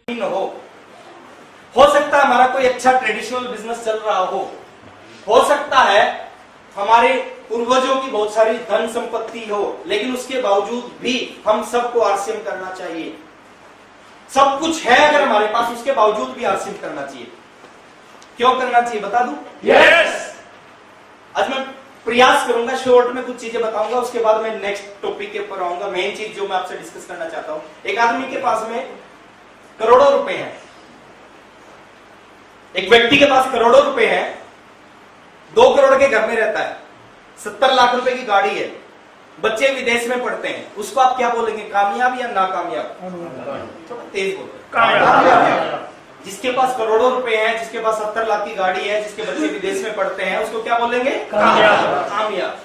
न हो सकता है हमारा कोई अच्छा ट्रेडिशनल बिजनेस चल रहा हो सकता है हमारे पूर्वजों की बहुत सारी धन संपत्ति हो, लेकिन उसके बावजूद भी हम सबको आरसीएम करना चाहिए। सब कुछ है अगर हमारे पास, उसके बावजूद भी आरसीएम करना चाहिए। क्यों करना चाहिए बता दूं? यस। आज मैं प्रयास करूंगा, शॉर्ट में कुछ चीजें बताऊंगा, उसके बाद मैं नेक्स्ट टॉपिक के ऊपर आऊंगा। मेन चीज जो मैं आपसे डिस्कस करना चाहता हूं, एक आदमी के पास में करोड़ों रुपए हैं, एक व्यक्ति के पास करोड़ों रुपए हैं, 2 करोड़ के घर में रहता है, 70 लाख रुपए की गाड़ी है, बच्चे विदेश में पढ़ते हैं, उसको आप क्या बोलेंगे, कामयाब या नाकामयाब? थोड़ा तेज बोलो। कामयाब। जिसके पास करोड़ों रुपए हैं, जिसके पास 70 लाख की गाड़ी है, जिसके बच्चे विदेश में पढ़ते हैं, उसको क्या बोलेंगे? कामयाब। कामयाब।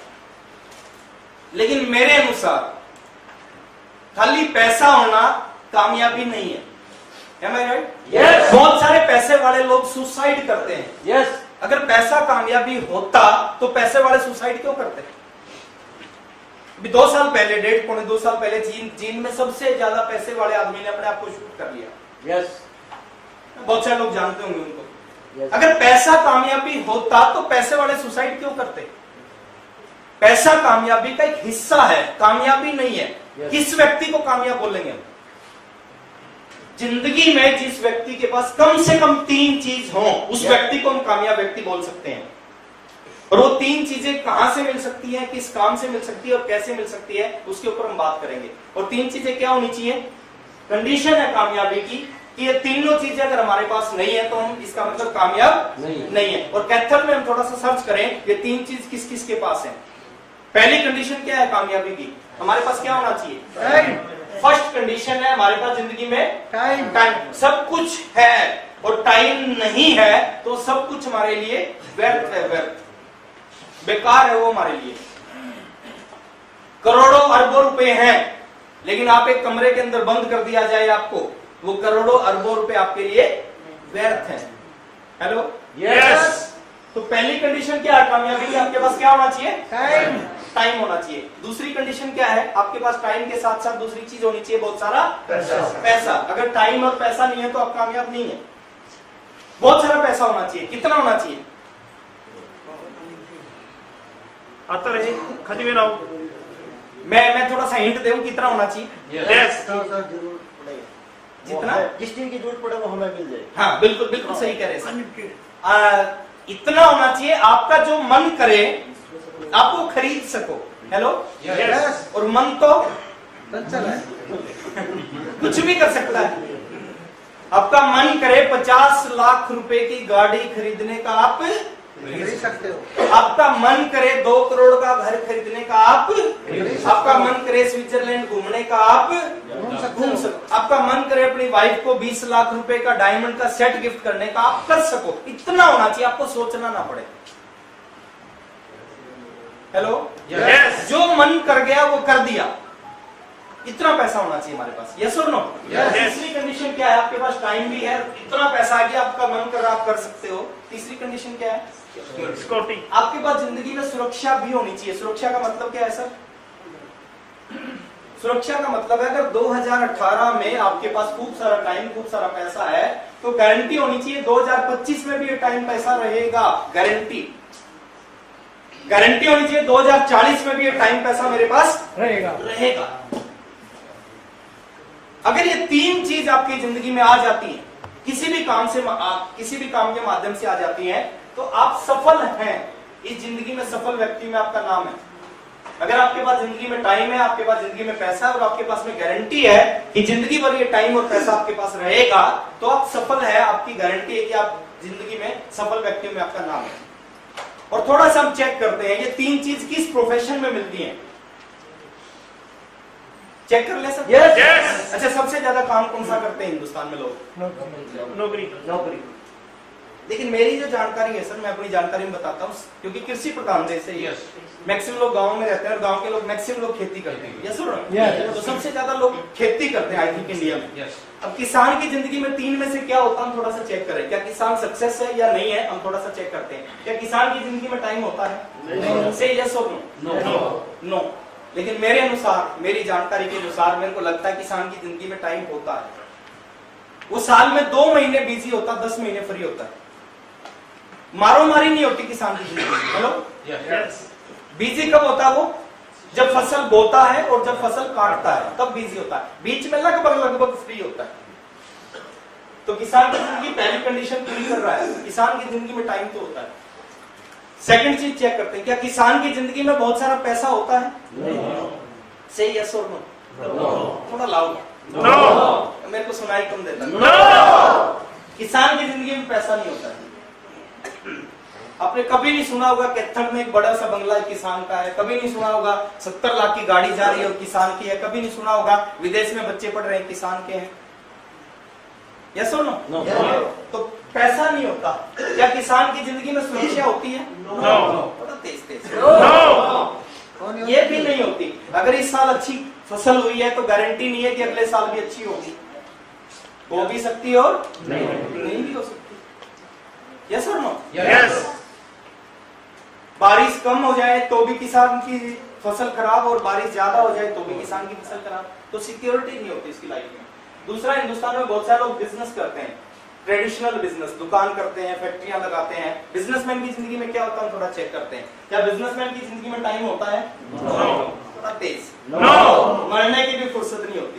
लेकिन मेरे अनुसार खाली पैसा होना कामयाबी नहीं है। Am I right? Yes. बहुत सारे पैसे वाले लोग सुसाइड करते हैं। यस। अगर पैसा कामयाबी होता तो पैसे वाले सुसाइड क्यों करते? अभी 2 साल पहले, 1.5-2 साल पहले चीन में सबसे ज्यादा पैसे वाले आदमी ने अपने आप को शूट कर लिया। यस। बहुत सारे लोग जानते होंगे उनको। Yes. अगर पैसा कामयाबी होता तो पैसे वाले सुसाइड क्यों करते? पैसा कामयाबी का एक हिस्सा है, कामयाबी नहीं है। Yes. किस व्यक्ति को कामयाब बोलेंगे? जिंदगी में जिस व्यक्ति के पास कम से कम 3 चीज हो, उस व्यक्ति को हम कामयाब व्यक्ति बोल सकते हैं। और वो 3 चीजें कहां से मिल सकती हैं, किस काम से मिल सकती है और कैसे मिल सकती है, उसके ऊपर हम बात करेंगे। और 3 चीजें क्या होनी चाहिए? कंडीशन है कामयाबी की कि ये तीनों चीजें अगर हमारे पास नहीं है तो हम इसका मतलब कामयाब नहीं है। और कैथल में हम थोड़ा सा सर्च करें ये 3 चीज किस किस के पास है। पहली कंडीशन क्या है कामयाबी की? हमारे पास क्या होना चाहिए? फर्स्ट कंडीशन है हमारे पास जिंदगी में टाइम। सब कुछ है और टाइम नहीं है तो सब कुछ हमारे लिए व्यर्थ है, व्यर्थ, बेकार है वो हमारे लिए। करोड़ों अरबों रुपए हैं, लेकिन आप एक कमरे के अंदर बंद कर दिया जाए आपको, वो करोड़ों अरबों रुपए आपके लिए व्यर्थ है। हेलो? यस। तो पहली कंडीशन क्या है कामयाबी की? आपके पास क्या होना चाहिए? टाइम होना चाहिए। दूसरी कंडीशन क्या है? आपके पास टाइम के साथ साथ दूसरी चीज होनी चाहिए, बहुत सारा पैसा। अगर टाइम और पैसा नहीं है तो आप कामयाब नहीं है। बहुत सारा पैसा होना चाहिए। कितना होना चाहिए? आता रहे खत्म में रहो। मैं थोड़ा सा हिंट दूं, कितना होना चाहिए? यस। जितना जिस चीज की जरूरत पड़े वो हमें मिल जाए। हाँ, बिल्कुल बिल्कुल सही कह रहे हैं। इतना होना चाहिए आपका जो मन करे आप वो खरीद सको। हेलो? यस। और मन तो कुछ भी कर सकता है। आपका मन करे 50 लाख रुपए की गाड़ी खरीदने का, आप खरीद सकते हो। आपका मन करे 2 करोड़ का घर खरीदने का, आप आपका मन करे स्विट्जरलैंड घूमने का, आप घूम सको। आपका मन करे अपनी वाइफ को 20 लाख रुपए का डायमंड का सेट गिफ्ट करने का, आप कर सको। इतना होना चाहिए, आपको सोचना ना पड़े। हेलो? यस। जो मन कर गया वो कर दिया। इतना पैसा होना चाहिए हमारे पास। यस और नो? तीसरी कंडीशन क्या है? आपके पास टाइम भी है, इतना पैसा आ गया, आपका मन कर रहा आप कर सकते हो। तीसरी कंडीशन क्या है? सिक्योरिटी। आपके पास जिंदगी में सुरक्षा भी होनी चाहिए। सुरक्षा का मतलब क्या है सर? सुरक्षा का मतलब है अगर 2018 में आपके पास खूब सारा टाइम, खूब सारा पैसा है तो गारंटी होनी चाहिए 2025 में भी ये टाइम पैसा रहेगा। गारंटी होनी चाहिए 2040 में भी ये टाइम पैसा मेरे पास रहेगा। अगर ये 3 चीज आपकी जिंदगी में आ जाती है, किसी भी काम के माध्यम से आ जाती है, तो आप सफल हैं। इस जिंदगी में सफल व्यक्ति में आपका नाम है। अगर आपके पास जिंदगी में टाइम है, आपके पास जिंदगी में पैसा है और आपके पास में गारंटी है कि जिंदगी भर ये टाइम और पैसा आपके पास रहेगा, तो आप सफल है। आपकी गारंटी है कि आप जिंदगी में सफल व्यक्तियों में आपका नाम है। और थोड़ा सा हम चेक करते हैं ये 3 चीज किस प्रोफेशन में मिलती हैं। चेक कर ले सब? यस। अच्छा, सबसे ज्यादा काम कौन सा करते हैं हिंदुस्तान में लोग? नौकरी। लेकिन मेरी जो जानकारी है सर, मैं अपनी जानकारी में बताता हूँ, क्योंकि कृषि प्रधान देश है। यस। मैक्सिमम लोग गांव में रहते हैं और गांव के लोग मैक्सिमम लोग खेती करते हैं। यस और Yes. तो सबसे ज्यादा लोग खेती करते हैं आई थिंक इंडिया में। यस। अब किसान की जिंदगी में 3 में से क्या होता है, हम थोड़ा सा चेक करें। क्या किसान सक्सेस है या नहीं है, हम थोड़ा सा चेक करते हैं। क्या किसान की जिंदगी में टाइम होता है? से यस और नो? लेकिन मेरे अनुसार, मेरी जानकारी के अनुसार मेरे को लगता है किसान की जिंदगी में टाइम होता है। वो साल में 2 महीने बिजी होता, 10 महीने फ्री होता है। मारो मारी नहीं होती किसान की जिंदगी। Hello, Yes. बिजी कब होता है वो? जब फसल बोता है और जब फसल काटता है तब बिजी होता है। बीच में लगभग फ्री होता है। तो किसान की जिंदगी पहली कंडीशन पूरी कर रहा है, किसान की जिंदगी में टाइम तो होता है। सेकंड चीज चेक करते हैं, क्या किसान की जिंदगी में बहुत सारा पैसा होता है? से यस और नो? थोड़ा लाउड। No. मेरे को सुनाई कम देता। No. किसान की जिंदगी में पैसा नहीं होता है। आपने कभी नहीं सुना होगा कैथल में एक बड़ा सा बंगला किसान का है, कभी नहीं सुना होगा 70 लाख की गाड़ी जा रही है और किसान की है, कभी नहीं सुना होगा विदेश में बच्चे पढ़ रहे हैं किसान के हैं। यस और नो? तो पैसा नहीं होता। क्या किसान की जिंदगी में सुरक्षा होती है? थोड़ा तेज। No. ये भी नहीं होती। अगर इस साल अच्छी फसल हुई है तो गारंटी नहीं है कि अगले साल भी अच्छी होगी। हो भी सकती है और नहीं भी हो सकती। यस और नो? Yes. बारिश कम हो जाए तो भी किसान की फसल खराब और बारिश ज्यादा हो जाए तो भी किसान की फसल खराब। तो सिक्योरिटी नहीं होती इसकी लाइफ में। दूसरा, हिंदुस्तान में बहुत सारे लोग बिजनेस करते हैं, ट्रेडिशनल बिजनेस, दुकान करते हैं, फैक्ट्रियां लगाते हैं। बिजनेसमैन की जिंदगी में क्या होता है, थोड़ा चेक करते हैं। क्या बिजनेसमैन की जिंदगी में टाइम होता है? थोड़ा तेज। मरने की भी फुर्सत नहीं होती।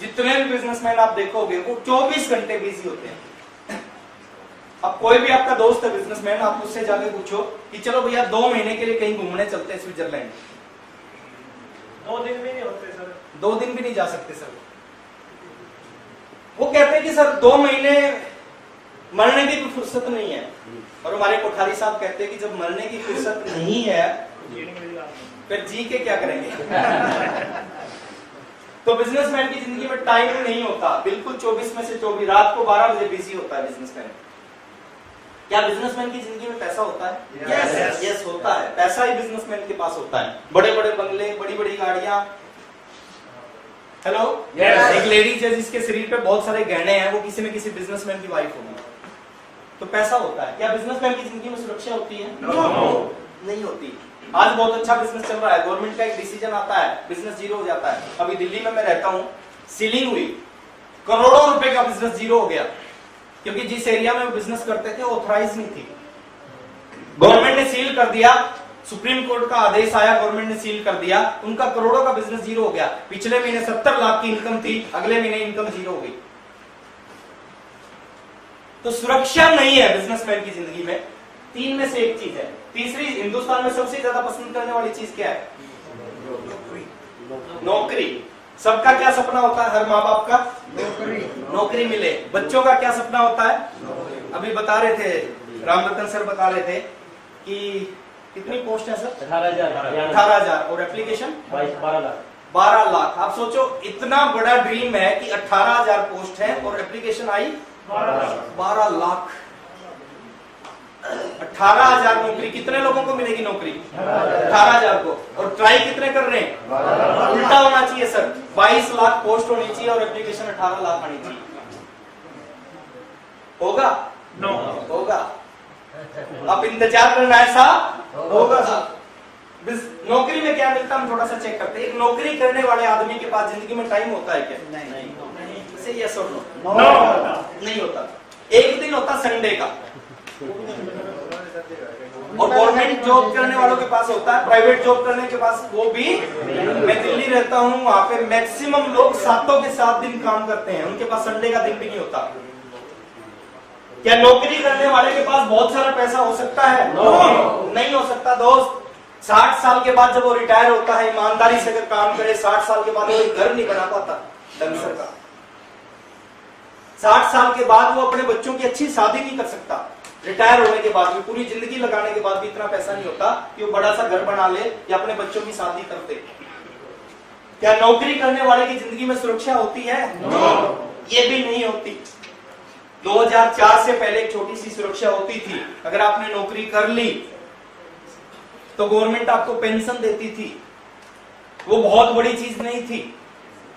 जितने भी बिजनेसमैन आप देखोगे वो 24 घंटे बिजी होते हैं। अब कोई भी आपका दोस्त है बिजनेसमैन, आप उससे जाके पूछो कि चलो भैया 2 महीने के लिए कहीं घूमने चलते हैं स्विट्जरलैंड। 2 दिन भी नहीं होते सर। 2 दिन भी नहीं जा सकते सर। वो कहते हैं कि सर 2 महीने मरने की भी फुर्सत नहीं है। और हमारे कोठारी साहब कहते हैं कि जब मरने की फुर्सत नहीं है फिर जी के क्या करेंगे? तो बिजनेसमैन की जिंदगी में टाइम नहीं होता, बिल्कुल 24 में से 24। रात को 12 बजे बिजी होता है बिजनेसमैन। क्या बिजनेसमैन की जिंदगी में पैसा होता है? यस होता है। पैसा ही बिजनेसमैन के पास होता है। बड़े बड़े बंगले, बड़ी बड़ी गाड़ियां। हेलो, एक लेडीज है जिसके शरीर पे बहुत सारे गहने हैं, वो किसी न किसी बिजनेसमैन की वाइफ होगी। तो पैसा होता है। क्या बिजनेसमैन की जिंदगी में सुरक्षा होती है? नहीं होती। आज बहुत अच्छा बिजनेस चल रहा है, गवर्नमेंट का एक डिसीजन आता है, बिजनेस जीरो हो जाता है। अभी दिल्ली में मैं रहता हूँ, सीलिंग हुई, करोड़ों रुपए का बिजनेस जीरो हो गया, क्योंकि जिस एरिया में वो बिजनेस करते थे वो ऑथराइज नहीं थी। गवर्नमेंट ने सील कर दिया, सुप्रीम कोर्ट का आदेश आया, गवर्नमेंट ने सील कर दिया, उनका करोड़ों का बिजनेस जीरो हो गया। पिछले महीने 70 लाख की इनकम थी, अगले महीने इनकम जीरो हो गई। तो सुरक्षा नहीं है बिजनेसमैन की जिंदगी में। 3 में से एक चीज है। तीसरी, हिंदुस्तान में सबसे ज्यादा पसंद करने वाली चीज क्या है? नौकरी। सबका क्या सपना होता है? हर माँ बाप का नौकरी मिले। बच्चों का क्या सपना होता है? अभी बता रहे थे, रामरतन सर बता रहे थे कि कितनी पोस्ट है सर? 18,000 और एप्लीकेशन 12 लाख। आप सोचो, इतना बड़ा ड्रीम है कि 18,000 पोस्ट है और एप्लीकेशन आई 12 लाख। 18,000 नौकरी, कितने लोगों को मिलेगी नौकरी? 18,000 को। और ट्राई कितने कर रहे हैं? उल्टा होना चाहिए सर, 22 लाख पोस्ट होनी चाहिए और एप्लीकेशन 18 लाख आनी चाहिए। होगा? नो। होगा। अब इंतजार करना है साहब, होगा साहब। नौकरी में क्या मिलता है हम थोड़ा सा चेक करते हैं। एक नौकरी करने वाले आदमी के पास जिंदगी में टाइम होता है क्या? नहीं। से यस और नो? नहीं होता। एक दिन होता संडे का, और गवर्नमेंट जॉब करने वालों के पास होता है, प्राइवेट जॉब करने के पास वो भी। मैं दिल्ली रहता हूँ, वहां पे मैक्सिमम लोग 7 के 7 दिन काम करते हैं, उनके पास संडे का दिन भी नहीं होता। क्या नौकरी करने वाले के पास बहुत सारा पैसा हो सकता है? नहीं हो सकता दोस्त। 60 साल के बाद जब वो रिटायर होता है, ईमानदारी से अगर काम करे, 60 साल के बाद वो एक घर नहीं बना पाता ढंग से का। 60 साल के बाद वो अपने बच्चों की अच्छी शादी नहीं कर सकता। रिटायर होने के बाद भी, पूरी जिंदगी लगाने के बाद भी इतना पैसा नहीं होता कि वो बड़ा सा घर बना ले या अपने बच्चों की शादी कर दे। क्या नौकरी करने वाले की जिंदगी में सुरक्षा होती है? ये भी नहीं होती। 2004 से पहले एक छोटी सी सुरक्षा होती थी। अगर आपने नौकरी कर ली तो गवर्नमेंट आपको पेंशन देती थी। वो बहुत बड़ी चीज नहीं थी,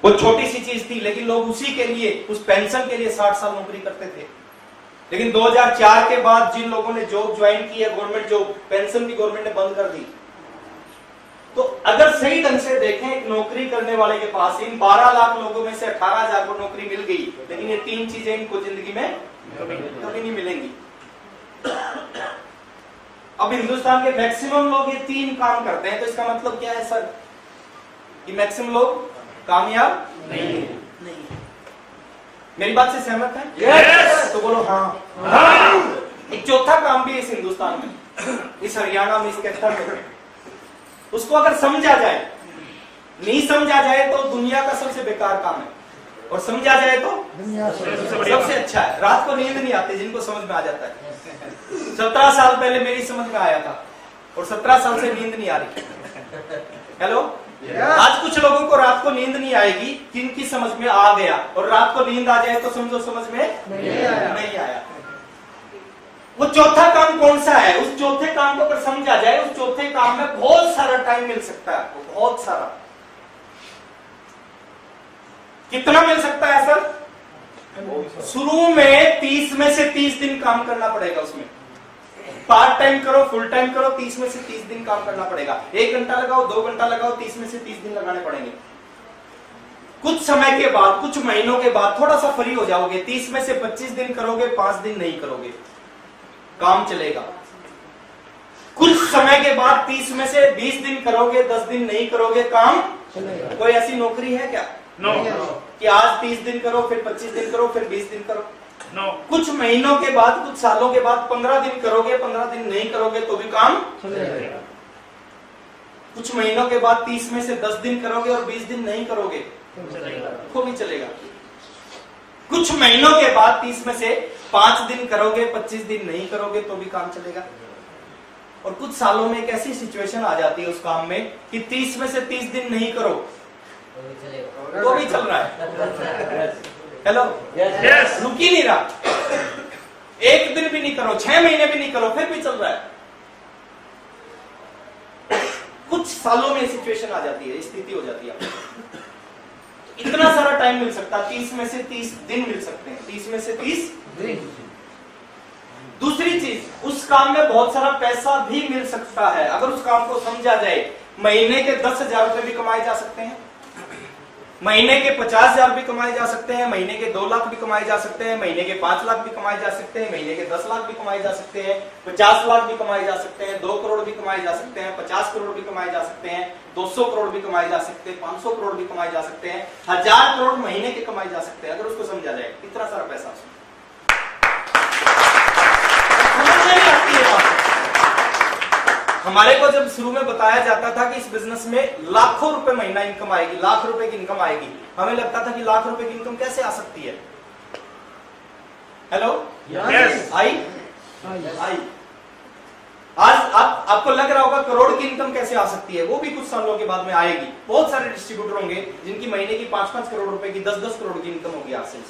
वो छोटी सी चीज थी, लेकिन लोग उसी के लिए, उस पेंशन के लिए 60 साल नौकरी करते थे। लेकिन 2004 के बाद जिन लोगों ने जॉब ज्वाइन की है, गवर्नमेंट जॉब, पेंशन भी गवर्नमेंट ने बंद कर दी। तो अगर सही ढंग से देखें, एक नौकरी करने वाले के पास इन 12 लाख लोगों में से 18,000 को नौकरी मिल गई, लेकिन ये 3 चीजें इनको जिंदगी में कभी नहीं मिलेंगी। अब हिंदुस्तान के मैक्सिमम लोग ये 3 काम करते हैं, तो इसका मतलब क्या है सर कि मैक्सिमम लोग कामयाब नहीं। मेरी बात से सहमत है? Yes! तो बोलो हाँ। एक चौथा काम भी है इस हिंदुस्तान में, इस हरियाणा में, इस कैथल में, उसको अगर समझा जाए, नहीं समझा जाए तो दुनिया का सबसे बेकार काम है, और समझा जाए तो सबसे अच्छा है। रात को नींद नहीं आती जिनको समझ में आ जाता है। 17 साल पहले मेरी समझ में आया था और 17 साल से नींद नहीं आ रही। हेलो, आज कुछ लोगों को रात को नींद नहीं आएगी, किनकी समझ में आ गया, और रात को नींद आ जाए तो समझो समझ में नहीं आया। वो चौथा काम कौन सा है? उस चौथे काम को अगर समझा जाए, उस चौथे काम में बहुत सारा टाइम मिल सकता है आपको, बहुत सारा। कितना मिल सकता है सर? शुरू में 30 में से 30 दिन काम करना पड़ेगा। उसमें पार्ट टाइम करो, फुल टाइम करो, 30 में से 30 दिन काम करना पड़ेगा। 1 घंटा लगाओ, 2 घंटा लगाओ, 30 में से 30 दिन लगाने पड़ेंगे। कुछ समय के बाद, कुछ महीनों के बाद थोड़ा सा फ्री हो जाओगे। 30 में से 25 दिन करोगे, 5 दिन नहीं करोगे, काम चलेगा। कुछ समय के बाद 30 में से 20 दिन करोगे, 10 दिन नहीं करोगे, काम चलेगा। कोई ऐसी नौकरी है क्या? नो। कि आज 30 दिन करो, फिर 25 दिन करो, फिर 20 दिन करो। नो। कुछ महीनों के बाद, कुछ सालों के बाद 15 दिन करोगे, 15 दिन नहीं करोगे तो भी काम चलेगा। कुछ महीनों के बाद 30 में से 10 दिन करोगे और 20 दिन नहीं करोगे तो भी चलेगा। कुछ महीनों के बाद 30 में से 5 दिन करोगे, 25 दिन नहीं करोगे तो भी काम चलेगा। और कुछ सालों में एक ऐसी सिचुएशन आ जाती है उस काम में कि 30 में से 30 दिन नहीं करो तो भी चल रहा है। Hello, Yes! रुक ही नहीं रहा। 1 दिन भी नहीं करो, 6 महीने भी नहीं करो, फिर भी चल रहा है। कुछ सालों में सिचुएशन आ जाती है, स्थिति हो जाती है। इतना सारा टाइम मिल सकता है, 30 में से 30 दिन मिल सकते हैं, 30 में से 30 दिन। दूसरी चीज, उस काम में बहुत सारा पैसा भी मिल सकता है अगर उस काम को समझा जाए। महीने के 10,000 रुपए भी कमाए जा सकते हैं, महीने के 50,000 भी कमाए जा सकते हैं, महीने के 2 लाख भी कमाए जा सकते हैं, महीने के 5 लाख भी कमाए जा सकते हैं, महीने के 10 लाख भी कमाए जा सकते हैं, 50 लाख भी कमाए जा सकते हैं, 2 करोड़ भी कमाए जा सकते हैं, 50 करोड़ भी कमाए जा सकते हैं, 200 करोड़ भी कमाए जा सकते हैं, 500 करोड़ भी कमाए जा सकते हैं, 1000 करोड़ महीने के कमाए जा सकते हैं अगर उसको समझा जाए। इतना सारा पैसा समझ नहीं आती है बात। हमारे को जब शुरू में बताया जाता था कि इस बिजनेस में लाखों रुपए महीना इनकम आएगी, लाख रुपए की इनकम आएगी, हमें लगता था कि लाख रुपए की इनकम कैसे आ सकती है। Hello, Yes! आई आज आपको लग रहा होगा करोड़ की इनकम कैसे आ सकती है, वो भी कुछ सालों के बाद में आएगी। बहुत सारे डिस्ट्रीब्यूटर होंगे जिनकी महीने की 5-5 करोड़ रुपए की, 10-10 करोड़ की इनकम होगी आज से।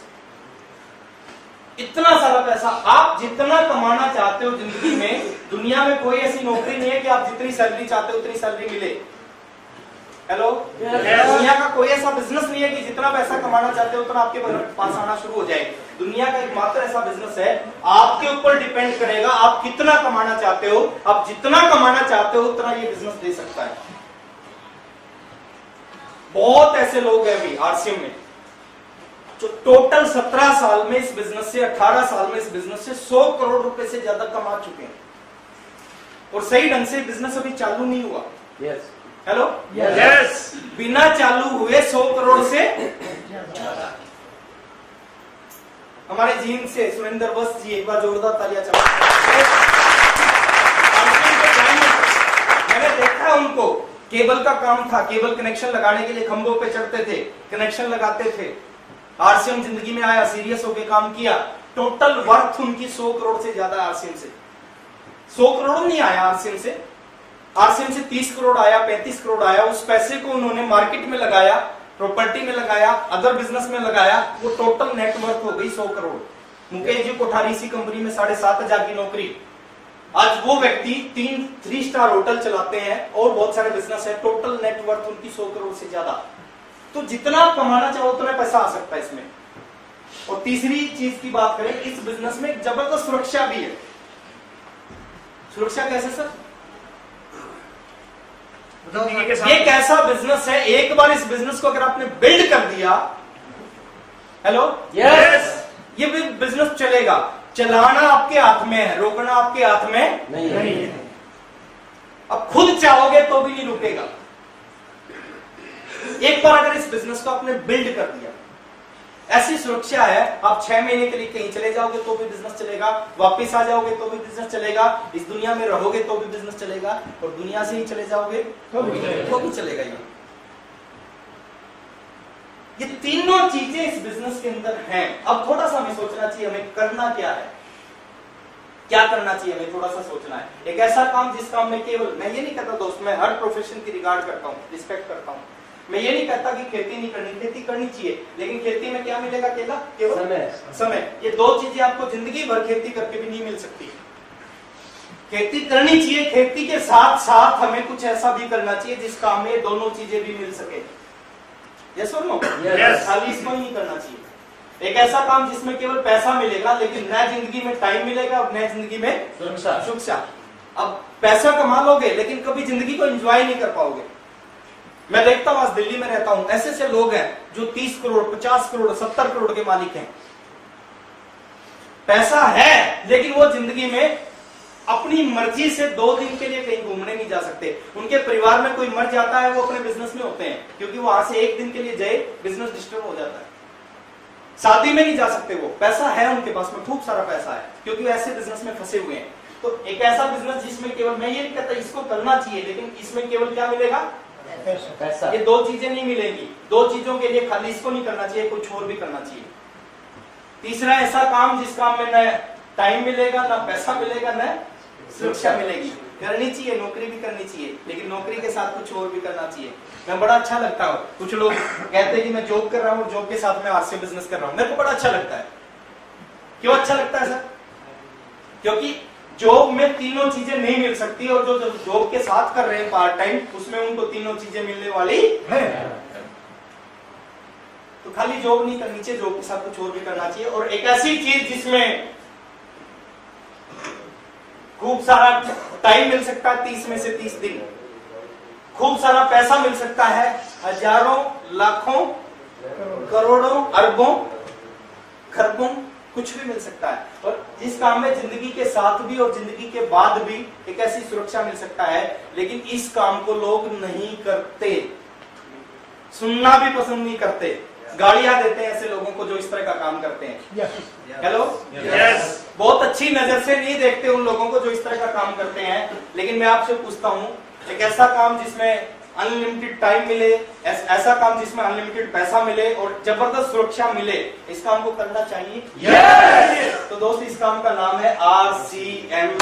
इतना सारा पैसा, आप जितना कमाना चाहते हो जिंदगी में, दुनिया में कोई ऐसी नौकरी नहीं है कि आप जितनी सैलरी चाहते हो उतनी सैलरी मिले। हेलो, दुनिया का कोई ऐसा बिजनेस नहीं है कि जितना पैसा कमाना चाहते हो उतना आपके पास आना शुरू हो जाए। दुनिया का एकमात्र ऐसा बिजनेस है, आपके ऊपर डिपेंड करेगा आप कितना कमाना चाहते हो। आप जितना कमाना चाहते हो उतना ये बिजनेस दे सकता है। बहुत ऐसे लोग हैं अभी आरसीएम में जो टोटल 17 साल में इस बिजनेस से, 18 साल में इस बिजनेस से 100 करोड़ रुपए से ज्यादा कमा चुके हैं, और सही ढंग से बिजनेस अभी चालू नहीं हुआ। Yes, hello, Yes! बिना चालू हुए 100 करोड़ से ज्यादा। हमारे जीन से सुरेंद्र बस जी, एक बार जोरदार तालियां मैंने देखा उनको, केबल का काम था, केबल कनेक्शन लगाने के लिए खंभों पे चढ़ते थे, कनेक्शन लगाते थे। आरसीएम जिंदगी में आया, सीरियस होकर काम किया, टोटल वर्थ उनकी 100 करोड़ से ज्यादा आरसीएम से। 100 करोड़ नहीं आया आरसीएम से, आरसीएम से 30 करोड़ आया, 35 करोड़ आया। उस पैसे को उन्होंने मार्केट में लगाया, प्रॉपर्टी में लगाया, अदर बिजनेस में लगाया, वो टोटल नेटवर्थ हो गई 100 करोड़। मुकेश जी कोठारी इसी कंपनी में 7,500 की नौकरी, आज वो व्यक्ति 3 स्टार होटल चलाते हैं और बहुत सारे बिजनेस है, टोटल नेटवर्थ उनकी 100 करोड़ से ज्यादा। तो जितना आप कमाना चाहो उतना पैसा आ सकता है इसमें। और तीसरी चीज की बात करें, इस बिजनेस में जबरदस्त सुरक्षा भी है। सुरक्षा कैसे सर? जिंदगी के साथ ये कैसा बिजनेस है, एक बार इस बिजनेस को अगर आपने बिल्ड कर दिया, हेलो, यस ये बिजनेस चलेगा। चलाना आपके हाथ में है, रोकना आपके हाथ में नहीं अब खुद चाहोगे तो भी नहीं रुकेगा। एक बार अगर इस बिजनेस को आपने बिल्ड कर दिया, ऐसी सुरक्षा है, आप 6 महीने के लिए कहीं चले जाओगे तो भी बिजनेस चलेगा, वापस आ जाओगे तो भी बिजनेस चलेगा, इस दुनिया में रहोगे तो भी बिजनेस चलेगा, और दुनिया से ही चले जाओगे तो भी चलेगा। ये तीनों चीजें इस बिजनेस के अंदर हैं। अब थोड़ा सा हमें सोचना चाहिए, हमें करना क्या है, क्या करना चाहिए, हमें थोड़ा सा सोचना है। एक ऐसा काम जिस काम में केवल, मैं ये नहीं कहता दोस्त, मैं हर प्रोफेशन की रिगार्ड करता हूँ, रिस्पेक्ट करता हूँ, मैं ये नहीं कहता कि खेती नहीं करनी, खेती करनी चाहिए, लेकिन खेती में क्या मिलेगा, केवल समय। ये दो चीजें आपको जिंदगी भर खेती करके भी नहीं मिल सकती। खेती करनी चाहिए, खेती के साथ साथ हमें कुछ ऐसा भी करना चाहिए जिस काम में दोनों चीजें भी मिल सके। यस और नो? खाली इसको ही नहीं करना चाहिए। एक ऐसा काम जिसमें केवल पैसा मिलेगा, लेकिन नया जिंदगी में टाइम मिलेगा और नया जिंदगी में सुरक्षा। अब पैसा कमा लोगे लेकिन कभी जिंदगी को एंजॉय नहीं कर पाओगे। मैं देखता हूं, आज दिल्ली में रहता हूं, ऐसे ऐसे लोग हैं जो 30 करोड़ 50 करोड़ 70 करोड़ के मालिक हैं। पैसा है लेकिन वो जिंदगी में अपनी मर्जी से 2 दिन के लिए कहीं घूमने नहीं जा सकते। उनके परिवार में कोई मर जाता है, वो अपने बिजनेस में होते हैं, क्योंकि वो वहां से 1 दिन के लिए जाए बिजनेस डिस्टर्ब हो जाता है। शादी में नहीं जा सकते, वो पैसा है उनके पास में, खूब सारा पैसा है, क्योंकि वो ऐसे बिजनेस में फंसे हुए हैं। तो एक ऐसा बिजनेस जिसमें केवल, मैं ये नहीं कहता इसको करना चाहिए, लेकिन इसमें केवल क्या मिलेगा, पैसा। ये 2 चीजें नहीं मिलेंगी। 2 चीजों के लिए खाली इसको नहीं करना चाहिए, कुछ और भी करना चाहिए। तीसरा ऐसा काम जिस काम में न टाइम मिलेगा, ना पैसा मिलेगा, न सुरक्षा मिलेगी, करनी चाहिए, नौकरी भी करनी चाहिए, लेकिन नौकरी के साथ कुछ और भी करना चाहिए। मैं बड़ा अच्छा लगता हूँ, कुछ लोग कहते हैं कि मैं जॉब कर रहा हूँ, जॉब के साथ में आज से बिजनेस कर रहा हूँ, मेरे को बड़ा अच्छा लगता है। क्यों अच्छा लगता है सर? क्योंकि जॉब में तीनों चीजें नहीं मिल सकती, और जो जॉब के साथ कर रहे हैं पार्ट टाइम, उसमें उनको तीनों चीजें मिलने वाली है। तो खाली जॉब नहीं करनी चाहिए, जॉब के साथ कुछ और भी करना चाहिए। और एक ऐसी चीज जिसमें खूब सारा टाइम मिल सकता है, 30 में से 30 दिन, खूब सारा पैसा मिल सकता है, हजारों लाखों करोड़ों अरबों खरबों, कुछ भी मिल सकता है। और जिस काम में जिंदगी के साथ भी और जिंदगी के बाद भी एक ऐसी सुरक्षा मिल सकता है, लेकिन इस काम को लोग नहीं करते, सुनना भी पसंद नहीं करते, गालियां देते हैं ऐसे लोगों को जो इस तरह का काम करते हैं। हेलो, यस बहुत अच्छी नजर से नहीं देखते उन लोगों को जो इस तरह का काम करते हैं। लेकिन मैं आपसे पूछता हूं, एक ऐसा काम जिसमें अनलिमिटेड टाइम मिले, ऐसा काम जिसमें अनलिमिटेड पैसा मिले और जबरदस्त सुरक्षा मिले, इस काम को करना चाहिए। यस तो दोस्त, इस काम का नाम है RCM।